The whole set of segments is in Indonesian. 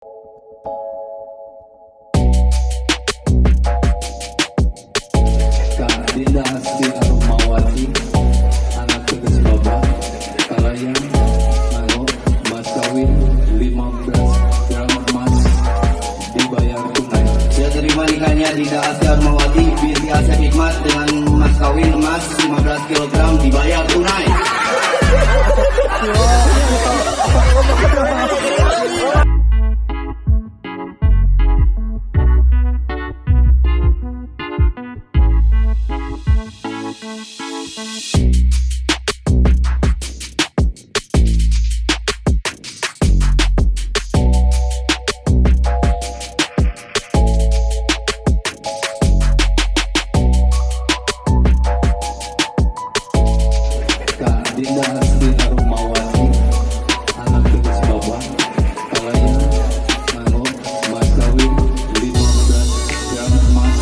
Kak Dinda Asti Arumawati, anak tegas Baba, Kalayan, Nano, mas kawin 15 gram emas dibayar tunai. Saya terima nikahnya Dinda Asti Arumawati binti Asep Hikmat dengan mas kawin emas 15 kg dibayar tunai. Kak Dinda Asti Arumawati, anak tegas Baba, Kalayan, Nano, mas kawin 15 gram emas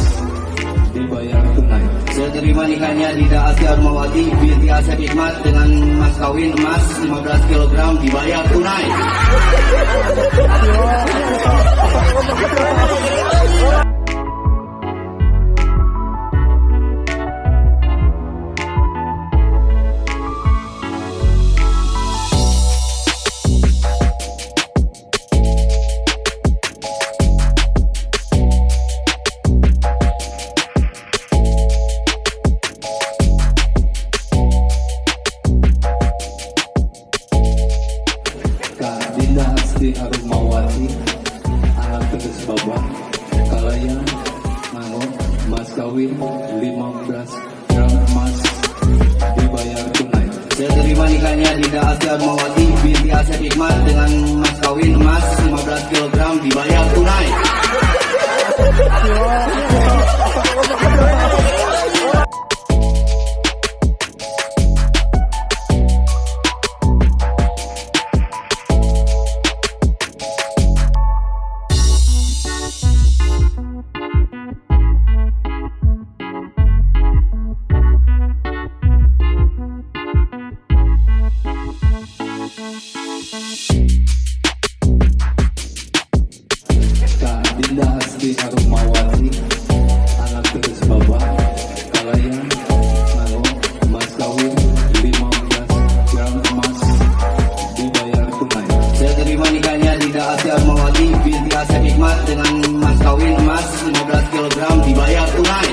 dibayar tunai. Saya terima nikahnya Dinda Asti Arumawati binti Asep Hikmat dengan mas kawin emas 15 kg dibayar tunai. Kak Dinda Asti Arumawati, anak tegas Baba, Kalayan, Nano, mas kawin 15 gram emas dibayar tunai. Saya terima nikahnya Dinda Asti Arumawati binti Asep Hikmat dengan mas kawin emas 15 kg dibayar tunai. Kak Dinda Asti Arumawati, anak tegas Baba, Kalayan, Nano, mas kawin 15 gram emas dibayar tunai. Saya terima nikahnya Dinda Asti Arumawati binti Asep Hikmat dengan mas kawin emas 15 kg dibayar tunai.